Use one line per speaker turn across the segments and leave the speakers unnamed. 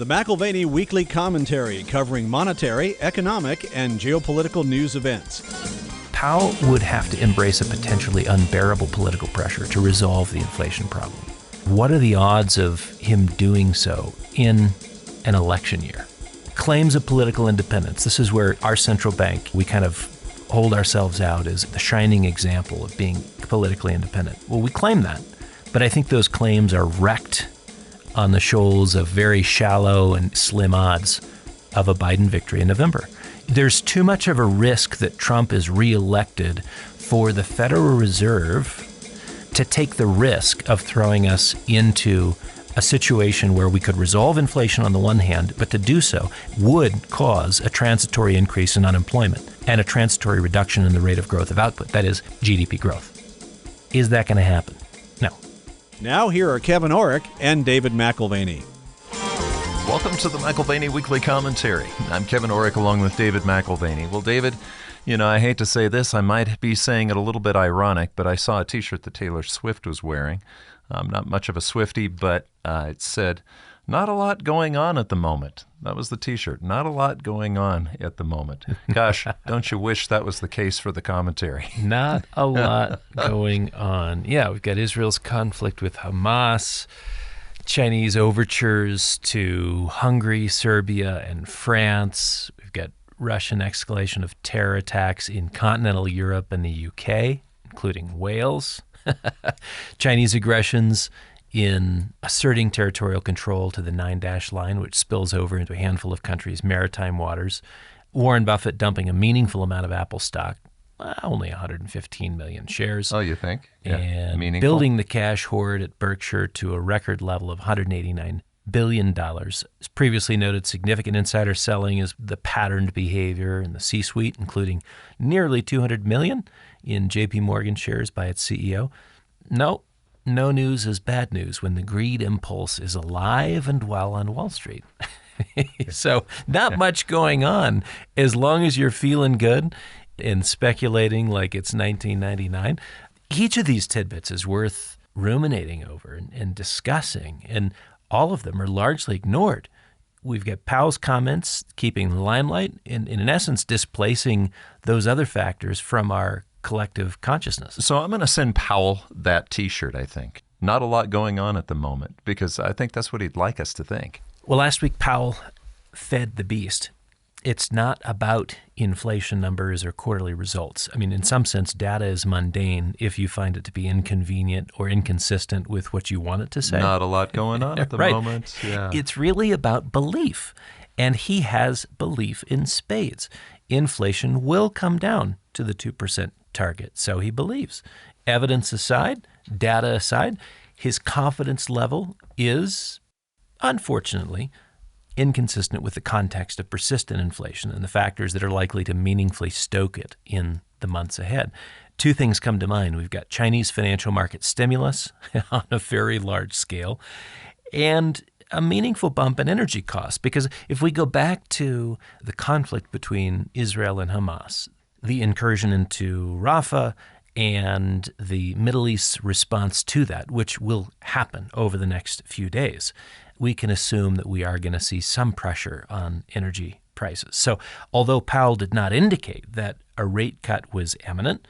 the McAlvany Weekly Commentary, covering monetary, economic, and geopolitical news events.
Powell would have to embrace a potentially unbearable political pressure to resolve the inflation problem. What are the odds of him doing so in an election year? Claims of political independence. This is where our central bank, we kind of hold ourselves out as the shining example of being politically independent. Well, we claim that, but I think those claims are wrecked on the shoals of very shallow and slim odds of a Biden victory in November. There's too much of a risk that Trump is reelected for the Federal Reserve to take the risk of throwing us into a situation where we could resolve inflation on the one hand, but to do so would cause a transitory increase in unemployment and a transitory reduction in the rate of growth of output, that is, GDP growth. Is that going to happen? No.
Now here are Kevin Orrick and David McAlvany.
Welcome to the McAlvany Weekly Commentary. I'm Kevin Orrick along with David McAlvany. Well, David, I hate to say this, I might be saying it a little bit ironic, but I saw a t-shirt that Taylor Swift was wearing. I'm not much of a Swiftie, but it said, "Not a lot going on at the moment." That was the t-shirt. Not a lot going on at the moment. Gosh, don't you wish that was the case for the commentary?
Not a lot going on. Yeah, we've got Israel's conflict with Hamas, Chinese overtures to Hungary, Serbia, and France. We've got Russian escalation of terror attacks in continental Europe and the UK, including Wales. Chinese aggressions in asserting territorial control to the 9-dash line, which spills over into a handful of countries' maritime waters. Warren Buffett dumping a meaningful amount of Apple stock, only 115 million shares.
Oh, you think? Yeah.
And
meaningful.
Building the cash hoard at Berkshire to a record level of $189 billion. As previously noted, significant insider selling is the patterned behavior in the C-suite, including nearly 200 million in JP Morgan shares by its CEO. No news is bad news when the greed impulse is alive and well on Wall Street. So not much going on as long as you're feeling good and speculating like it's 1999. Each of these tidbits is worth ruminating over and discussing, and all of them are largely ignored. We've got Powell's comments keeping the limelight and in essence displacing those other factors from our collective consciousness.
So I'm going to send Powell that t-shirt, I think. Not a lot going on at the moment, because I think that's what he'd like us to think.
Well, last week Powell fed the beast. It's not about inflation numbers or quarterly results. I mean, in some sense, data is mundane if you find it to be inconvenient or inconsistent with what you want it to say.
Not a lot going on at the
right.
moment. Yeah.
It's really about belief, and he has belief in spades. Inflation will come down to the 2% target, so he believes. Evidence aside, data aside, his confidence level is, unfortunately, inconsistent with the context of persistent inflation and the factors that are likely to meaningfully stoke it in the months ahead. Two things come to mind. We've got Chinese financial market stimulus on a very large scale and a meaningful bump in energy costs. Because if we go back to the conflict between Israel and Hamas, the incursion into Rafah, and the Middle East's response to that, which will happen over the next few days, we can assume that we are going to see some pressure on energy prices. So although Powell did not indicate that a rate cut was imminent,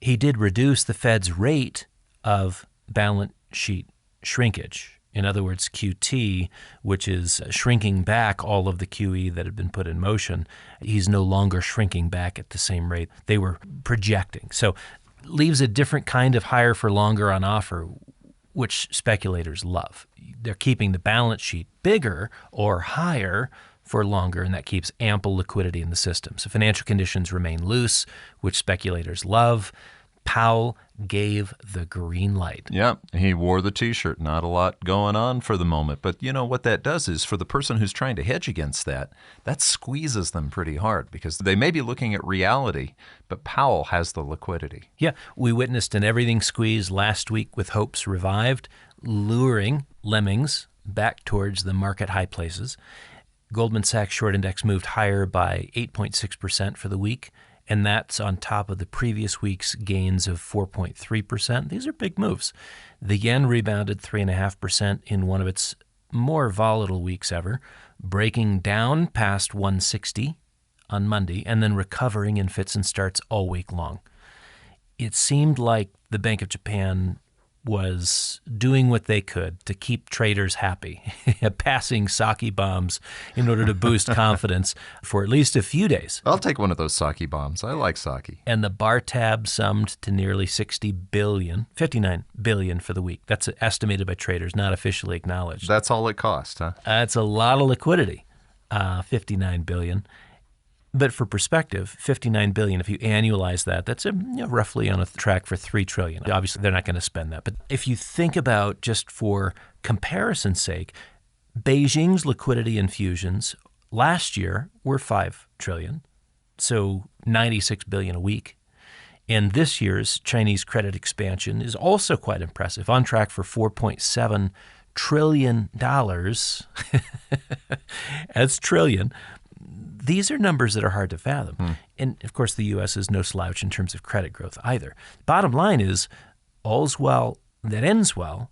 he did reduce the Fed's rate of balance sheet shrinkage. In other words, QT, which is shrinking back all of the QE that had been put in motion. He's no longer shrinking back at the same rate they were projecting. So leaves a different kind of higher for longer on offer, which speculators love. They're keeping the balance sheet bigger or higher for longer, and that keeps ample liquidity in the system. So financial conditions remain loose, which speculators love. Powell gave the green light.
Yeah, he wore the t-shirt. Not a lot going on for the moment. But you know what that does is for the person who's trying to hedge against that squeezes them pretty hard because they may be looking at reality, but Powell has the liquidity.
Yeah, we witnessed an everything squeeze last week with hopes revived, luring lemmings back towards the market high places. Goldman Sachs short index moved higher by 8.6% for the week, and that's on top of the previous week's gains of 4.3%. These are big moves. The yen rebounded 3.5% in one of its more volatile weeks ever, breaking down past 160 on Monday and then recovering in fits and starts all week long. It seemed like the Bank of Japan was doing what they could to keep traders happy, passing sake bombs in order to boost confidence for at least a few days.
I'll take one of those sake bombs. I like sake.
And the bar tab summed to nearly 59 billion for the week. That's estimated by traders, not officially acknowledged.
That's all it cost, huh?
That's a lot of liquidity, 59 billion. But for perspective, 59 billion, if you annualize that, that's roughly on a track for 3 trillion. Obviously, they're not going to spend that. But if you think about, just for comparison's sake, Beijing's liquidity infusions last year were 5 trillion, so 96 billion a week. And this year's Chinese credit expansion is also quite impressive, on track for $4.7 trillion. That's trillion. These are numbers that are hard to fathom. And, of course, the U.S. is no slouch in terms of credit growth either. Bottom line is, all's well that ends well,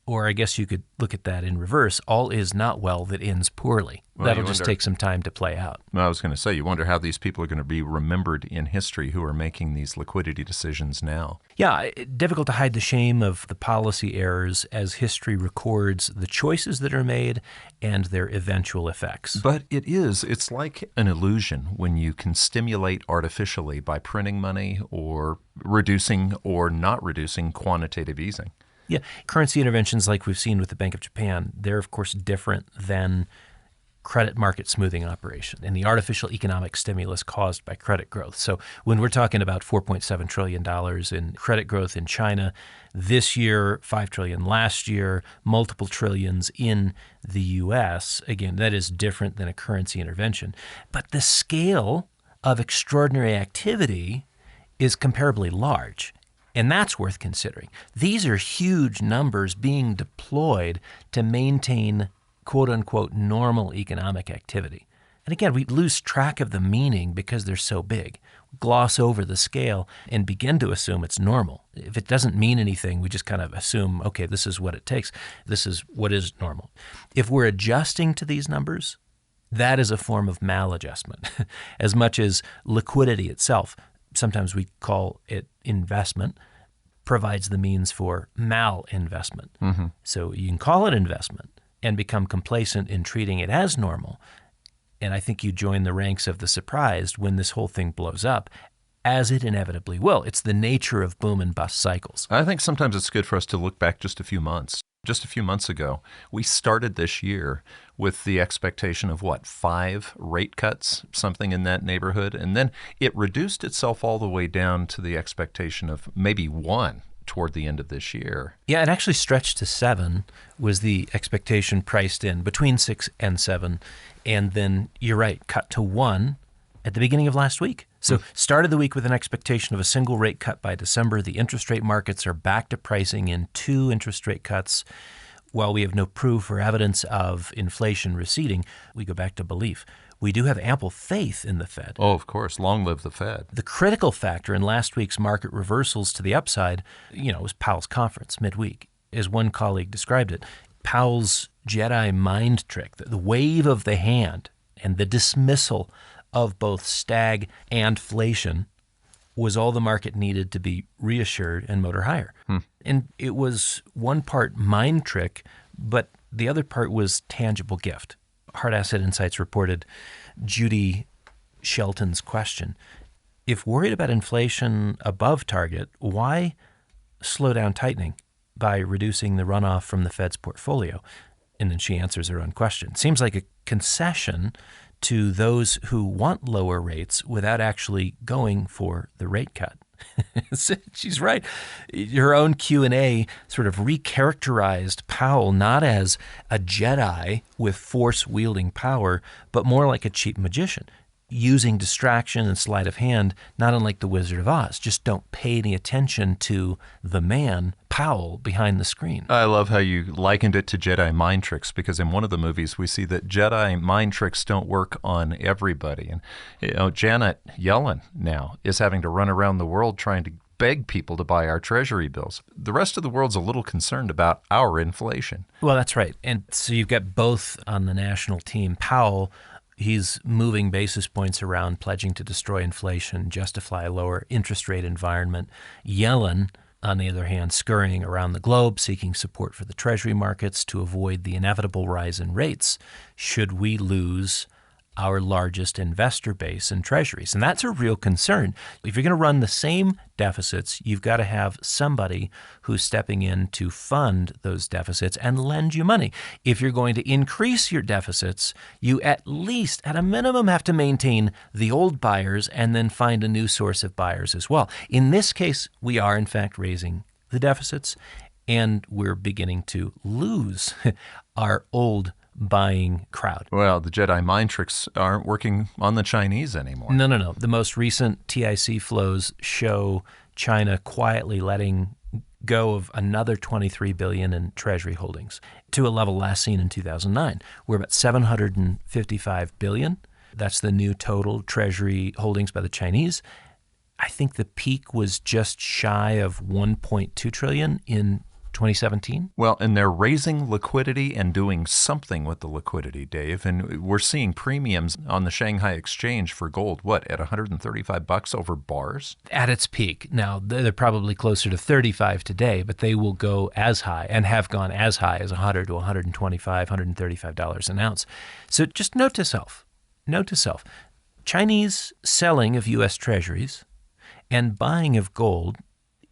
or I guess you could look at that in reverse, all is not well that ends poorly.
Well,
that'll just take some time to play out.
Well, I was going to say, you wonder how these people are going to be remembered in history who are making these liquidity decisions now.
Yeah, difficult to hide the shame of the policy errors as history records the choices that are made and their eventual effects.
But it's like an illusion when you can stimulate artificially by printing money or reducing or not reducing quantitative easing.
Yeah, currency interventions like we've seen with the Bank of Japan, they're of course different than credit market smoothing operation and the artificial economic stimulus caused by credit growth. So when we're talking about $4.7 trillion in credit growth in China this year, $5 trillion last year, multiple trillions in the U.S., again, that is different than a currency intervention. But the scale of extraordinary activity is comparably large. And that's worth considering. These are huge numbers being deployed to maintain quote-unquote normal economic activity. And again, we lose track of the meaning because they're so big. We gloss over the scale and begin to assume it's normal. If it doesn't mean anything, we just kind of assume, okay, this is what it takes. This is what is normal. If we're adjusting to these numbers, that is a form of maladjustment. As much as liquidity itself, sometimes we call it investment, provides the means for malinvestment. So you can call it investment and become complacent in treating it as normal. And I think you join the ranks of the surprised when this whole thing blows up, as it inevitably will. It's the nature of boom and bust cycles.
I think sometimes it's good for us to look back just a few months. Just a few months ago, we started this year with the expectation of 5 rate cuts, something in that neighborhood. And then it reduced itself all the way down to the expectation of maybe 1 toward the end of this year.
Yeah, it actually stretched to 7 was the expectation priced in, between 6 and 7. And then, you're right, cut to 1 at the beginning of last week. So started the week with an expectation of a single rate cut by December. The interest rate markets are back to pricing in 2 interest rate cuts. While we have no proof or evidence of inflation receding, we go back to belief. We do have ample faith in the Fed.
Oh, of course. Long live the Fed.
The critical factor in last week's market reversals to the upside, was Powell's conference midweek. As one colleague described it, Powell's Jedi mind trick, the wave of the hand and the dismissal of both stag and inflation was all the market needed to be reassured and motor higher. And it was one part mind trick, but the other part was tangible gift. Hard Asset Insights reported Judy Shelton's question. If worried about inflation above target, why slow down tightening by reducing the runoff from the Fed's portfolio? And then she answers her own question. Seems like a concession to those who want lower rates without actually going for the rate cut. She's right. Her own Q&A sort of recharacterized Powell not as a Jedi with force-wielding power, but more like a cheap magician, using distraction and sleight of hand, not unlike the Wizard of Oz. Just don't pay any attention to the man, Powell, behind the screen.
I love how you likened it to Jedi mind tricks, because in one of the movies we see that Jedi mind tricks don't work on everybody. And Janet Yellen now is having to run around the world trying to beg people to buy our Treasury bills. The rest of the world's a little concerned about our inflation.
Well, that's right. And so you've got both on the national team. Powell, he's moving basis points around, pledging to destroy inflation, justify a lower interest rate environment. Yellen, on the other hand, scurrying around the globe, seeking support for the Treasury markets to avoid the inevitable rise in rates should we lose our largest investor base in Treasuries. And that's a real concern. If you're going to run the same deficits, you've got to have somebody who's stepping in to fund those deficits and lend you money. If you're going to increase your deficits, you at least, at a minimum, have to maintain the old buyers and then find a new source of buyers as well. In this case, we are, in fact, raising the deficits, and we're beginning to lose our old buying crowd.
Well, the Jedi mind tricks aren't working on the Chinese anymore.
No. The most recent TIC flows show China quietly letting go of another $23 billion in Treasury holdings to a level last seen in 2009. We're about $755 billion. That's the new total Treasury holdings by the Chinese. I think the peak was just shy of $1.2 trillion in 2017.
Well, and they're raising liquidity and doing something with the liquidity, Dave. And we're seeing premiums on the Shanghai Exchange for gold, at $135 over bars?
At its peak. Now, they're probably closer to 35 today, but they will go as high and have gone as high as $100 to $125, $135 an ounce. So just note to self, Chinese selling of U.S. Treasuries and buying of gold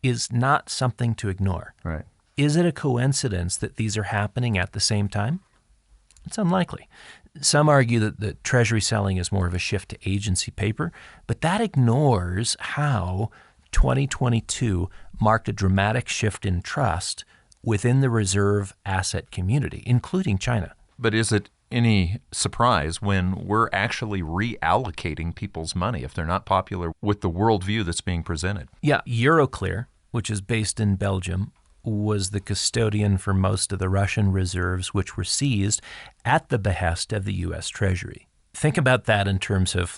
is not something to ignore.
Right.
Is it a coincidence that these are happening at the same time? It's unlikely. Some argue that the Treasury selling is more of a shift to agency paper, but that ignores how 2022 marked a dramatic shift in trust within the reserve asset community, including China.
But is it any surprise when we're actually reallocating people's money if they're not popular with the worldview that's being presented?
Yeah, Euroclear, which is based in Belgium, was the custodian for most of the Russian reserves, which were seized at the behest of the U.S. Treasury. Think about that in terms of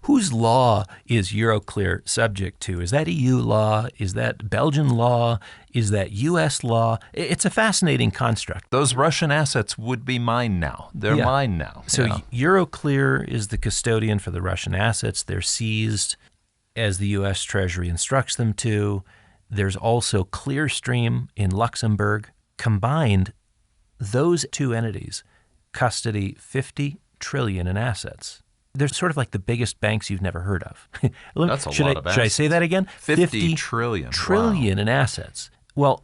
whose law is Euroclear subject to? Is that EU law? Is that Belgian law? Is that U.S. law? It's a fascinating construct.
Those Russian assets would be mine now. They're mine now.
So Euroclear is the custodian for the Russian assets. They're seized as the U.S. Treasury instructs them to. There's also Clearstream in Luxembourg. Combined, those two entities custody $50 trillion in assets. They're sort of like the biggest banks you've never heard of.
That's a lot of assets.
Should I say that again?
50 trillion.
Trillion in assets. Well,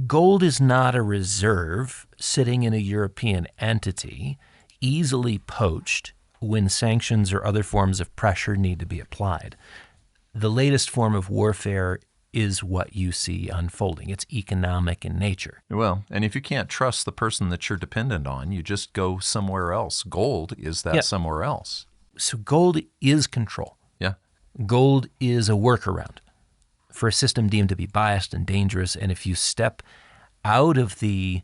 gold is not a reserve sitting in a European entity, easily poached when sanctions or other forms of pressure need to be applied. The latest form of warfare is what you see unfolding. It's economic in nature.
Well, and if you can't trust the person that you're dependent on, you just go somewhere else. Gold is that somewhere else.
So gold is control.
Yeah.
Gold is a workaround for a system deemed to be biased and dangerous. And if you step out of the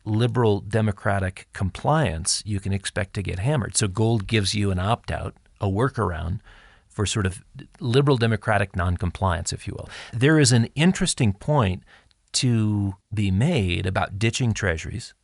liberal democratic compliance, you can expect to get hammered. So gold gives you an opt-out, a workaround for sort of liberal democratic noncompliance, if you will. There is an interesting point to be made about ditching treasuries.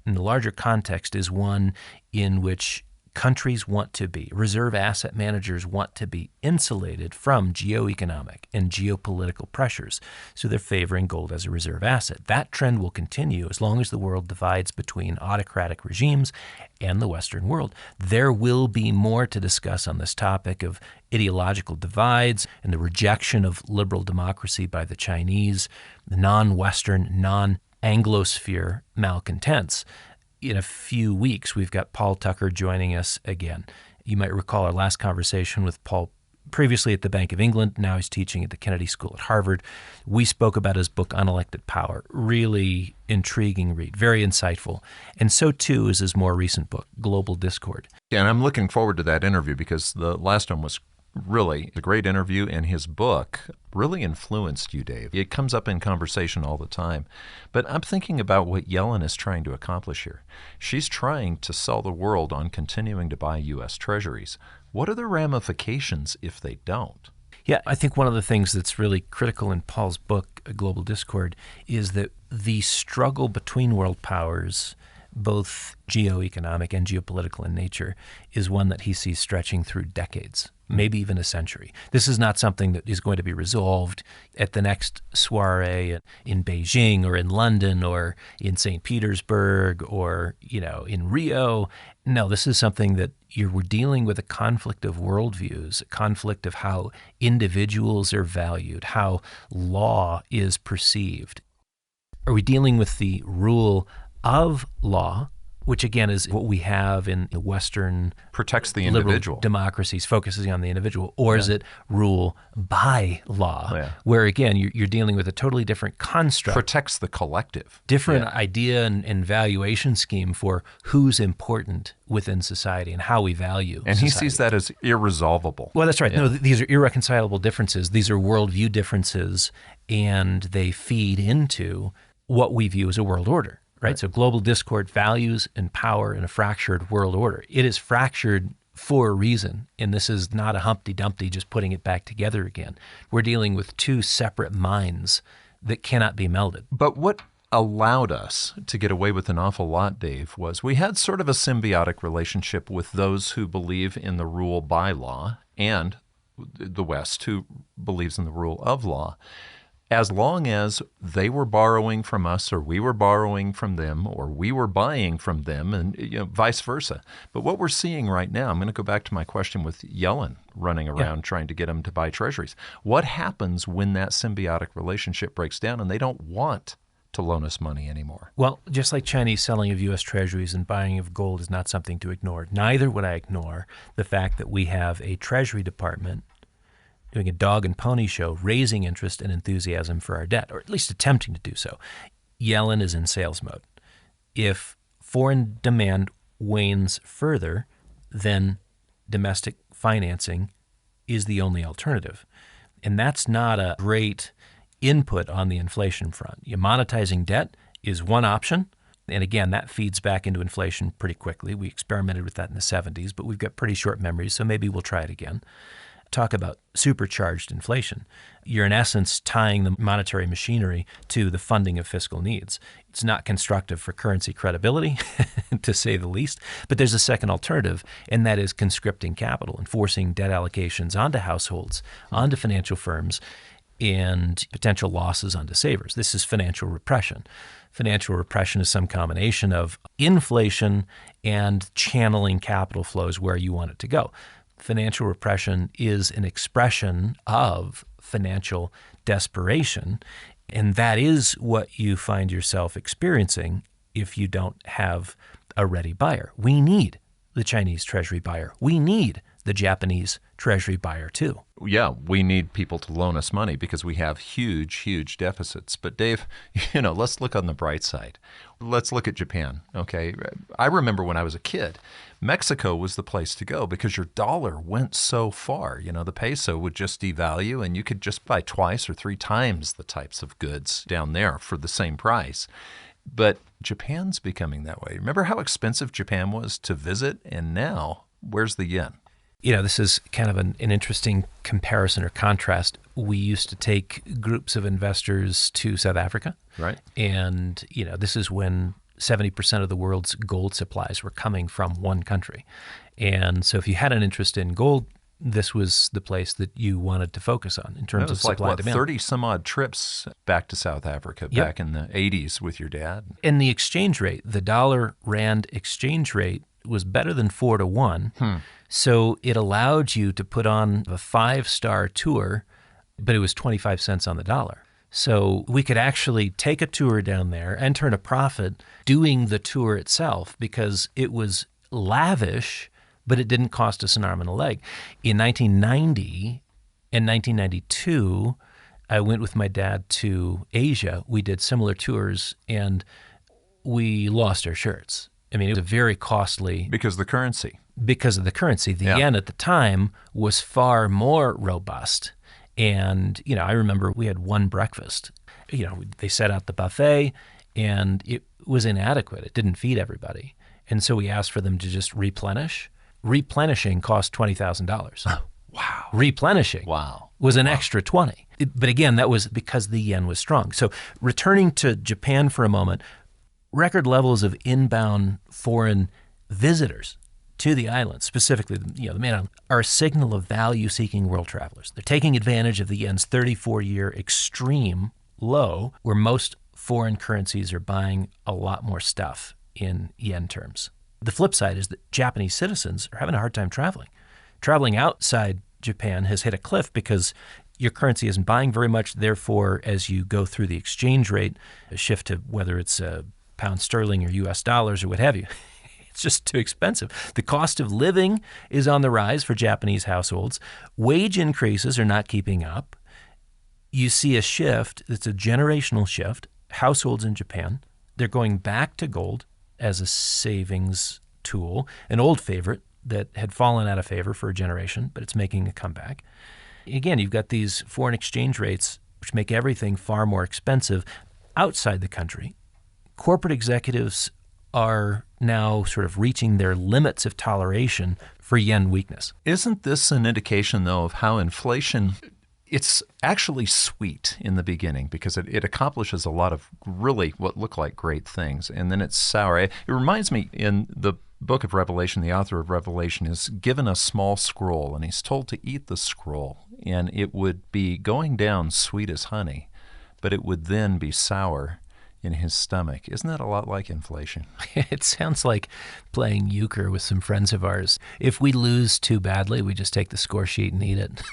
And the larger context is one in which countries want to be, reserve asset managers want to be insulated from geoeconomic and geopolitical pressures. So they're favoring gold as a reserve asset. That trend will continue as long as the world divides between autocratic regimes and the Western world. There will be more to discuss on this topic of ideological divides and the rejection of liberal democracy by the Chinese, the non-Western, non-Anglosphere malcontents. In a few weeks, we've got Paul Tucker joining us again. You might recall our last conversation with Paul previously at the Bank of England. Now he's teaching at the Kennedy School at Harvard. We spoke about his book, Unelected Power. Really intriguing read, very insightful. And so, too, is his more recent book, Global Discord.
Yeah, and I'm looking forward to that interview because the last one was really a great interview, and his book really influenced you, Dave. It comes up in conversation all the time. But I'm thinking about what Yellen is trying to accomplish here. She's trying to sell the world on continuing to buy U.S. Treasuries. What are the ramifications if they don't?
Yeah, I think one of the things that's really critical in Paul's book, A Global Discord, is that the struggle between world powers, both geoeconomic and geopolitical in nature, is one that he sees stretching through decades, maybe even a century. This is not something that is going to be resolved at the next soiree in Beijing or in London or in St. Petersburg or, in Rio. No, this is something that we're dealing with a conflict of worldviews, a conflict of how individuals are valued, how law is perceived. Are we dealing with the rule of law, which again is what we have in Western
protects the
liberal
individual
democracies, focusing on the individual, or is it rule by law, where again you're dealing with a totally different construct,
protects the collective,
different idea and valuation scheme for who's important within society and how we value
and
society.
He sees that as irresolvable.
Well, that's right. No, these are irreconcilable differences. These are worldview differences, and they feed into what we view as a world order. Right? So global discord values and power in a fractured world order. It is fractured for a reason, and this is not a Humpty Dumpty just putting it back together again. We're dealing with two separate minds that cannot be melded.
But what allowed us to get away with an awful lot, Dave, was we had sort of a symbiotic relationship with those who believe in the rule by law and the West, who believes in the rule of law. As long as they were borrowing from us or we were borrowing from them or we were buying from them and vice versa. But what we're seeing right now, I'm going to go back to my question with Yellen running around trying to get them to buy Treasuries. What happens when that symbiotic relationship breaks down and they don't want to loan us money anymore?
Well, just like Chinese selling of U.S. Treasuries and buying of gold is not something to ignore, neither would I ignore the fact that we have a Treasury Department doing a dog and pony show, raising interest and enthusiasm for our debt, or at least attempting to do so. Yellen is in sales mode. If foreign demand wanes further, then domestic financing is the only alternative. And that's not a great input on the inflation front. Monetizing debt is one option. And again, that feeds back into inflation pretty quickly. We experimented with that in the 70s, but we've got pretty short memories, so maybe we'll try it again. Talk about supercharged inflation. You're in essence tying the monetary machinery to the funding of fiscal needs. It's not constructive for currency credibility, to say the least, but there's a second alternative, and that is conscripting capital and forcing debt allocations onto households, onto financial firms, and potential losses onto savers. This is financial repression. Financial repression is some combination of inflation and channeling capital flows where you want it to go. Financial repression is an expression of financial desperation, and that is what you find yourself experiencing if you don't have a ready buyer. We need the Chinese treasury buyer. We need the Japanese treasury buyer too.
Yeah, we need people to loan us money because we have huge, huge deficits. But Dave, let's look on the bright side. Let's look at Japan, okay? I remember when I was a kid, Mexico was the place to go because your dollar went so far. The peso would just devalue and you could just buy twice or three times the types of goods down there for the same price. But Japan's becoming that way. Remember how expensive Japan was to visit? And now, where's the yen?
This is kind of an interesting comparison or contrast. We used to take groups of investors to South Africa.
Right.
And, this is when 70% of the world's gold supplies were coming from one country. And so if you had an interest in gold, this was the place that you wanted to focus on in terms of supply and demand.
30 some odd trips back to South Africa back in the 80s with your dad.
And the exchange rate, the dollar-rand exchange rate was better than 4 to 1. So it allowed you to put on a 5-star tour, but it was 25 cents on the dollar. So we could actually take a tour down there and turn a profit doing the tour itself because it was lavish, but it didn't cost us an arm and a leg. In 1990 and 1992, I went with my dad to Asia. We did similar tours, and we lost our shirts. I mean, it was a very costly...
Because of the currency.
Because of the currency. The yen at the time was far more robust. And, I remember we had one breakfast. They set out the buffet, and it was inadequate. It didn't feed everybody. And so we asked for them to just replenish. Replenishing cost $20,000.
Wow.
Replenishing was an extra 20. But again, that was because the yen was strong. So returning to Japan for a moment, record levels of inbound foreign visitors to the island, specifically the main island, are a signal of value-seeking world travelers. They're taking advantage of the yen's 34-year extreme low, where most foreign currencies are buying a lot more stuff in yen terms. The flip side is that Japanese citizens are having a hard time traveling. Traveling outside Japan has hit a cliff because your currency isn't buying very much. Therefore, as you go through the exchange rate, a shift to whether it's pound sterling or U.S. dollars or what have you, it's just too expensive. The cost of living is on the rise for Japanese households. Wage increases are not keeping up. You see a shift, it's a generational shift. Households in Japan, they're going back to gold as a savings tool, an old favorite that had fallen out of favor for a generation, but it's making a comeback. Again, you've got these foreign exchange rates which make everything far more expensive outside the country. Corporate executives are now sort of reaching their limits of toleration for yen weakness.
Isn't this an indication, though, of how inflation, it's actually sweet in the beginning because it accomplishes a lot of really what look like great things, and then it's sour. It reminds me, in the book of Revelation, the author of Revelation is given a small scroll, and he's told to eat the scroll, and it would be going down sweet as honey, but it would then be sour in his stomach. Isn't that a lot like inflation?
It sounds like playing euchre with some friends of ours. If we lose too badly, we just take the score sheet and eat it.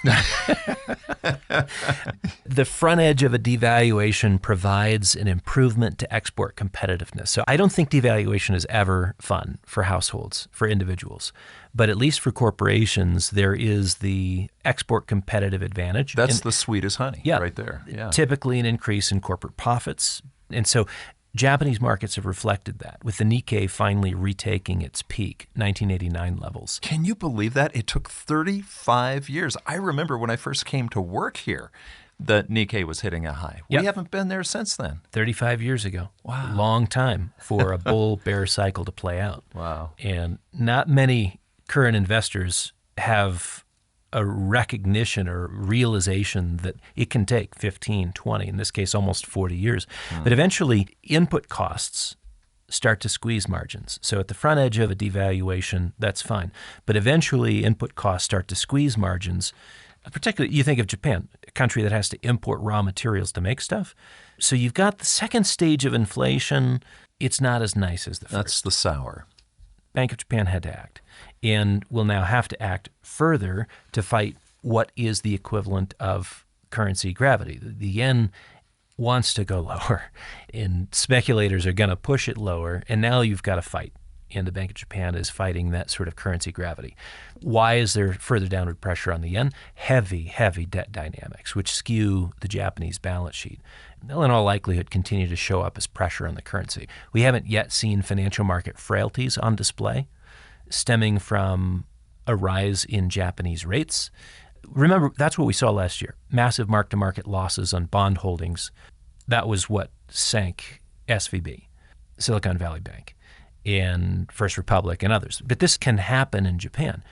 The front edge of a devaluation provides an improvement to export competitiveness. So I don't think devaluation is ever fun for households, for individuals. But at least for corporations, there is the export competitive advantage.
That's the sweet as honey right there. Yeah.
Typically an increase in corporate profits. And so Japanese markets have reflected that, with the Nikkei finally retaking its peak, 1989 levels.
Can you believe that? It took 35 years. I remember when I first came to work here, the Nikkei was hitting a high. We haven't been there since then.
35 years ago.
Wow.
Long time for a bull-bear cycle to play out.
Wow.
And not many current investors have a recognition or realization that it can take 15, 20, in this case almost 40 years. But eventually input costs start to squeeze margins. So at the front edge of a devaluation, that's fine. But eventually input costs start to squeeze margins. Particularly, you think of Japan, a country that has to import raw materials to make stuff. So you've got the second stage of inflation. It's not as nice as the first.
That's the sour.
Bank of Japan had to act, and will now have to act further to fight what is the equivalent of currency gravity. The yen wants to go lower, and speculators are going to push it lower, and now you've got to fight. And the Bank of Japan is fighting that sort of currency gravity. Why is there further downward pressure on the yen? Heavy debt dynamics, which skew the Japanese balance sheet. They'll in all likelihood continue to show up as pressure on the currency. We haven't yet seen financial market frailties on display, stemming from a rise in Japanese rates. Remember, that's what we saw last year. Massive mark-to-market losses on bond holdings. That was what sank SVB, Silicon Valley Bank, and First Republic and others. But this can happen in Japan.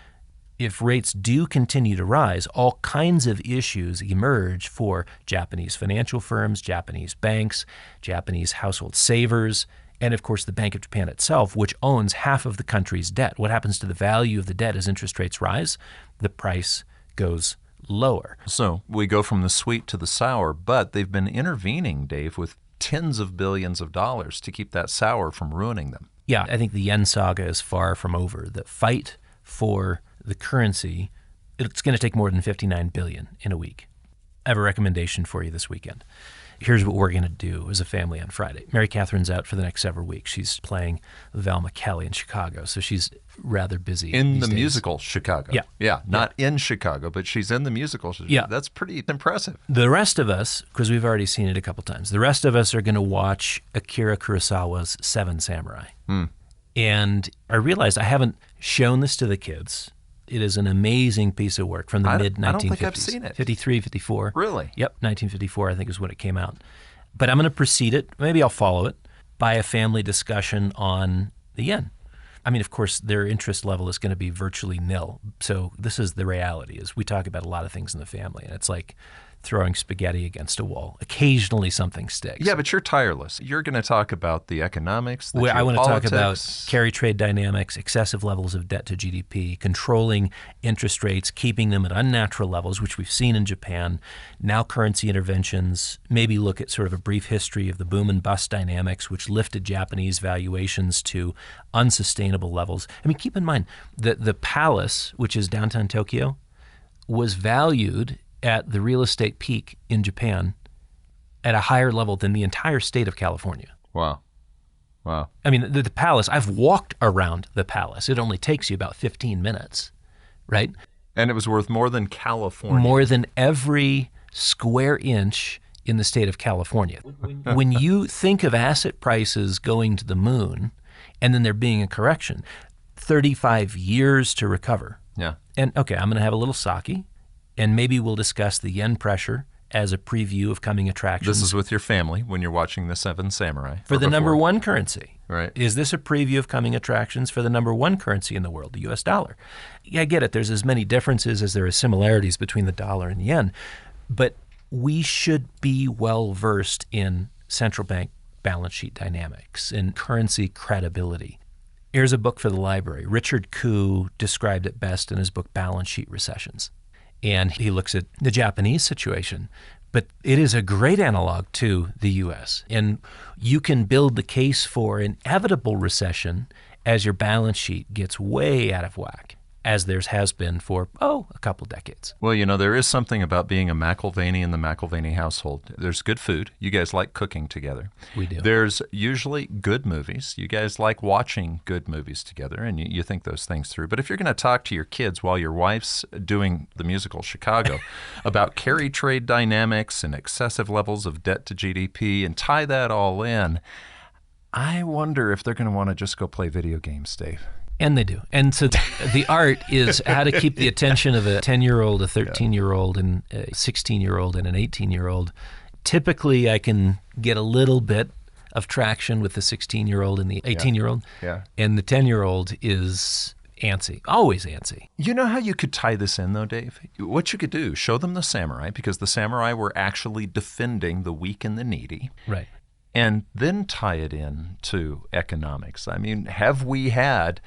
If rates do continue to rise, all kinds of issues emerge for Japanese financial firms, Japanese banks, Japanese household savers, and of course the Bank of Japan itself, which owns half of the country's debt. What happens to the value of the debt as interest rates rise? The price goes lower.
So we go from the sweet to the sour, but they've been intervening, Dave, with tens of billions of dollars to keep that sour from ruining them.
Yeah, I think the yen saga is far from over. The fight for the currency, it's going to take more than $59 billion in a week. I have a recommendation for you this weekend. Here's what we're going to do as a family on Friday. Mary Catherine's out for the next several weeks. She's playing Val McKelly in Chicago, so she's rather busy.
In the musical Chicago.
Yeah.
Yeah, not in Chicago, but she's in the musical.
Yeah.
That's pretty impressive.
The rest of us, because we've already seen it a couple times, the rest of us are going to watch Akira Kurosawa's Seven Samurai. And I realized I haven't shown this to the kids. It is an amazing piece of work from the mid-1950s.
I don't think I've seen it.
53, 54.
Really?
Yep, 1954 I think is when it came out. But I'm going to precede it, maybe I'll follow it, by a family discussion on the yen. I mean, of course, their interest level is going to be virtually nil. So this is the reality, is we talk about a lot of things in the family, and it's like throwing spaghetti against a wall. Occasionally something sticks.
Yeah, but you're tireless. You're going to talk about the economics, the
I want to talk about
geopolitics.
carry trade dynamics, excessive levels of debt to GDP, controlling interest rates, keeping them at unnatural levels, which we've seen in Japan, now currency interventions, maybe look at sort of a brief history of the boom and bust dynamics, which lifted Japanese valuations to unsustainable levels. I mean, keep in mind that the Palace, which is downtown Tokyo, was valued at the real estate peak in Japan at a higher level than the entire state of California.
Wow. Wow.
I mean, the Palace, I've walked around the Palace. It only takes you about 15 minutes, right?
And it was worth more than California.
More than every square inch in the state of California. When you think of asset prices going to the moon and then there being a correction, 35 years to recover.
Yeah.
And okay, I'm going to have a little sake, and maybe we'll discuss the yen pressure as a preview of coming attractions.
This is with your family when you're watching The Seven Samurai.
For the number one currency.
Right.
Is this a preview of coming attractions for the number one currency in the world, the U.S. dollar? Yeah, I get it. There's as many differences as there are similarities between the dollar and the yen. But we should be well-versed in central bank balance sheet dynamics and currency credibility. Here's a book for the library. Richard Koo described it best in his book, Balance Sheet Recessions. And he looks at the Japanese situation, but it is a great analog to the U.S. And you can build the case for inevitable recession as your balance sheet gets way out of whack, as there has been for, a couple decades.
Well, you know, there is something about being a McAlvany in the McAlvany household. There's good food. You guys like cooking together.
We do.
There's usually good movies. You guys like watching good movies together, and you think those things through. But if you're going to talk to your kids while your wife's doing the musical Chicago about carry trade dynamics and excessive levels of debt to GDP and tie that all in, I wonder if they're going to want to just go play video games, Dave.
And they do. And so the art is how to keep the attention of a 10-year-old, a 13-year-old, and a 16-year-old, and an 18-year-old. Typically, I can get a little bit of traction with the 16-year-old and the 18-year-old.
Yeah.
And the 10-year-old is antsy, always antsy.
You know how you could tie this in, though, Dave? What you could do, show them the samurai, because the samurai were actually defending the weak and the needy.
Right.
And then tie it in to economics. I mean, have we had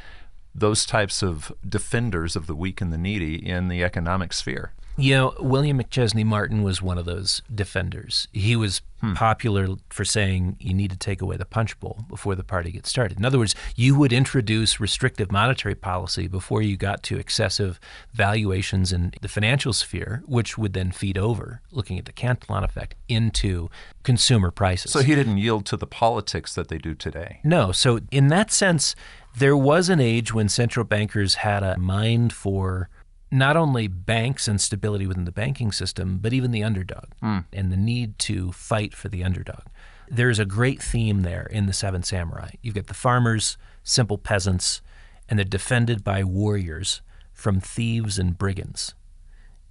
those types of defenders of the weak and the needy in the economic sphere?
You know, William McChesney Martin was one of those defenders. He was popular for saying you need to take away the punch bowl before the party gets started. In other words, you would introduce restrictive monetary policy before you got to excessive valuations in the financial sphere, which would then feed over, looking at the Cantillon effect, into consumer prices.
So he didn't yield to the politics that they do today.
No. So in that sense, there was an age when central bankers had a mind for not only banks and stability within the banking system, but even the underdog and the need to fight for the underdog. There's a great theme there in the Seven Samurai. You've got the farmers, simple peasants, and they're defended by warriors from thieves and brigands.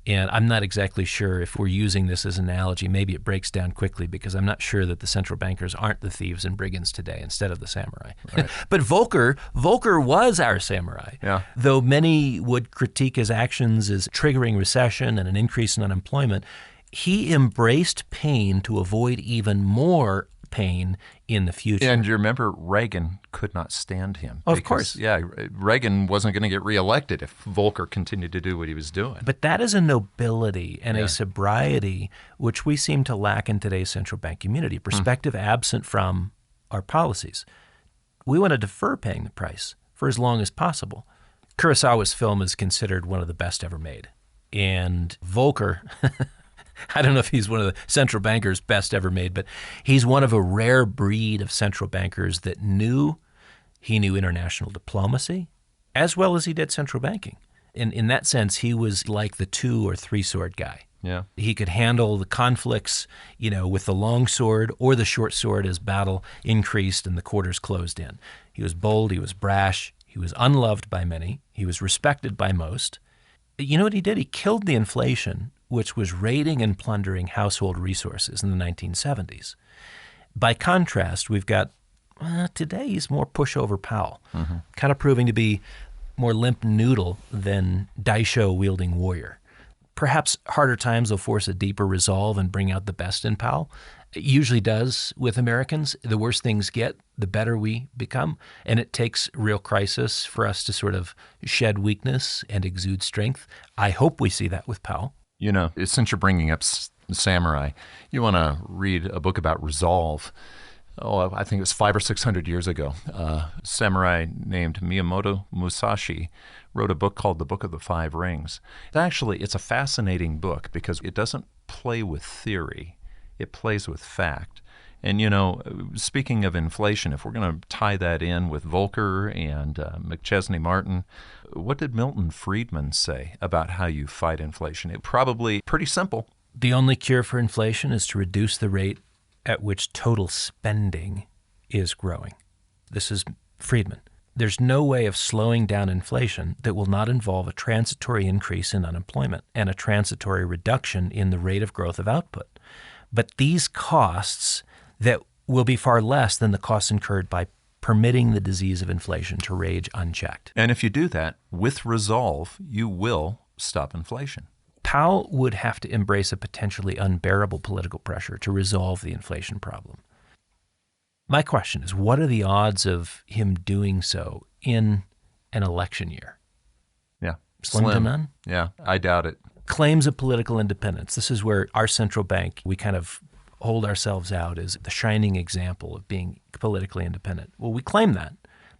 And I'm not exactly sure if we're using this as an analogy. Maybe it breaks down quickly because I'm not sure that the central bankers aren't the thieves and brigands today instead of the samurai. Right. But Volcker was our samurai.
Yeah.
Though many would critique his actions as triggering recession and an increase in unemployment, he embraced pain to avoid even more pain in the future.
And you remember Reagan could not stand him.
Of course.
Yeah, Reagan wasn't going to get reelected if Volcker continued to do what he was doing.
But that is a nobility and a sobriety which we seem to lack in today's central bank community, perspective absent from our policies. We want to defer paying the price for as long as possible. Kurosawa's film is considered one of the best ever made. And Volcker... I don't know if he's one of the central bankers best ever made, but he's one of a rare breed of central bankers that knew international diplomacy as well as he did central banking. In that sense, he was like the 2 or 3 sword guy.
Yeah.
He could handle the conflicts, with the long sword or the short sword as battle increased and the quarters closed in. He was bold, he was brash, he was unloved by many, he was respected by most. You know what he did? He killed the inflation, which was raiding and plundering household resources in the 1970s. By contrast, we've got Today he's more pushover Powell, kind of proving to be more limp noodle than Daisho wielding warrior. Perhaps harder times will force a deeper resolve and bring out the best in Powell. It usually does with Americans. The worse things get, the better we become. And it takes real crisis for us to sort of shed weakness and exude strength. I hope we see that with Powell.
You know, since you're bringing up samurai, you want to read a book about resolve. Oh, I think it was 500 or 600 years ago. A samurai named Miyamoto Musashi wrote a book called The Book of the Five Rings. It's a fascinating book because it doesn't play with theory. It plays with fact. And, you know, speaking of inflation, if we're going to tie that in with Volcker and McChesney Martin, what did Milton Friedman say about how you fight inflation? It probably pretty simple.
The only cure for inflation is to reduce the rate at which total spending is growing. This is Friedman. There's no way of slowing down inflation that will not involve a transitory increase in unemployment and a transitory reduction in the rate of growth of output. But these costs that will be far less than the costs incurred by permitting the disease of inflation to rage unchecked.
And if you do that with resolve, you will stop inflation.
Powell would have to embrace a potentially unbearable political pressure to resolve the inflation problem. My question is, what are the odds of him doing so in an election year?
Yeah.
Slim to none?
Yeah, I doubt it.
Claims of political independence. This is where our central bank, we kind of hold ourselves out as the shining example of being politically independent. Well, we claim that,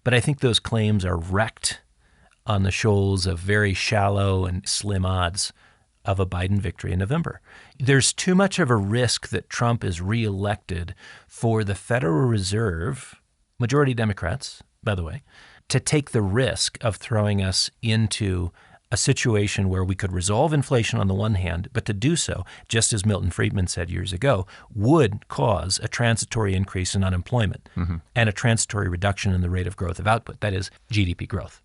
but I think those claims are wrecked on the shoals of very shallow and slim odds of a Biden victory in November. There's too much of a risk that Trump is reelected for the Federal Reserve, majority Democrats, by the way, to take the risk of throwing us into a situation where we could resolve inflation on the one hand, but to do so, just as Milton Friedman said years ago, would cause a transitory increase in unemployment and a transitory reduction in the rate of growth of output, that is, GDP growth.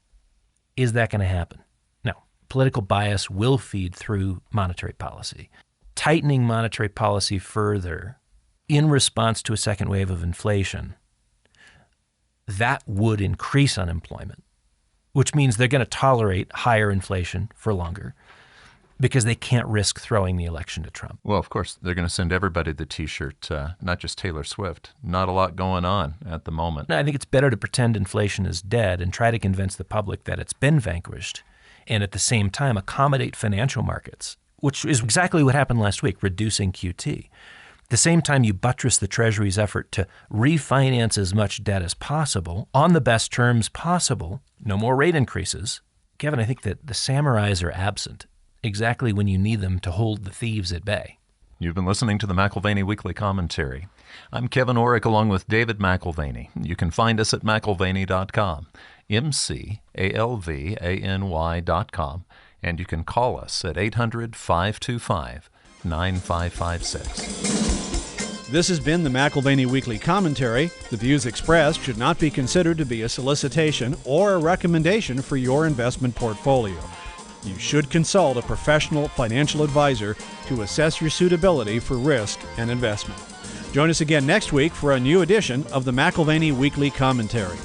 Is that going to happen? No. Political bias will feed through monetary policy. Tightening monetary policy further in response to a second wave of inflation, that would increase unemployment, which means they're going to tolerate higher inflation for longer because they can't risk throwing the election to Trump.
Well, of course, they're going to send everybody the T-shirt, not just Taylor Swift. Not a lot going on at the moment.
I think it's better to pretend inflation is dead and try to convince the public that it's been vanquished and at the same time accommodate financial markets, which is exactly what happened last week, reducing QT. At the same time, you buttress the Treasury's effort to refinance as much debt as possible on the best terms possible. No more rate increases. Kevin, I think that the samurais are absent exactly when you need them to hold the thieves at bay.
You've been listening to the McAlvany Weekly Commentary. I'm Kevin Orrick along with David McAlvany. You can find us at McAlvany.com, McAlvany.com, and you can call us at 800-525-9556.
This has been the McAlvany Weekly Commentary. The views expressed should not be considered to be a solicitation or a recommendation for your investment portfolio. You should consult a professional financial advisor to assess your suitability for risk and investment. Join us again next week for a new edition of the McAlvany Weekly Commentary.